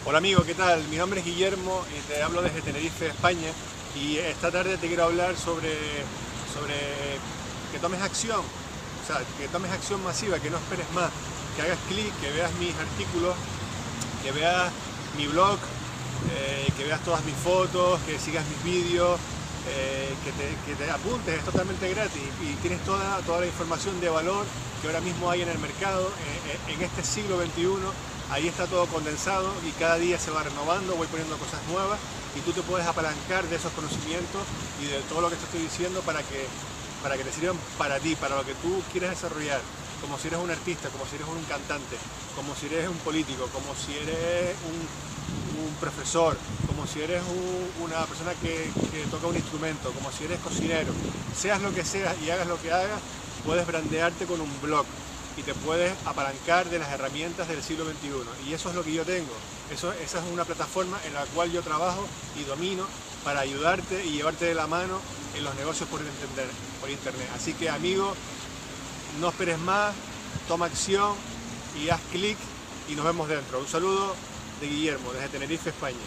Hola amigo, ¿qué tal? Mi nombre es Guillermo y te hablo desde Tenerife, España, y esta tarde te quiero hablar sobre que tomes acción, o sea, que tomes acción masiva, que no esperes más, que hagas clic, que veas mis artículos, que veas mi blog, que veas todas mis fotos, que sigas mis vídeos, que te apuntes, es totalmente gratis y tienes toda la información de valor que ahora mismo hay en el mercado, en este siglo XXI. Ahí está todo condensado y cada día se va renovando, voy poniendo cosas nuevas y tú te puedes apalancar de esos conocimientos y de todo lo que te estoy diciendo para que te sirvan para ti, para lo que tú quieres desarrollar, como si eres un artista, como si eres un cantante, como si eres un político, como si eres un profesor, como si eres una persona que toca un instrumento, como si eres cocinero. Seas lo que seas y hagas lo que hagas, puedes brandearte con un blog y te puedes apalancar de las herramientas del siglo XXI. Y eso es lo que yo tengo. Esa es una plataforma en la cual yo trabajo y domino para ayudarte y llevarte de la mano en los negocios por internet. Así que amigo, no esperes más, toma acción y haz clic y nos vemos dentro. Un saludo de Guillermo desde Tenerife, España.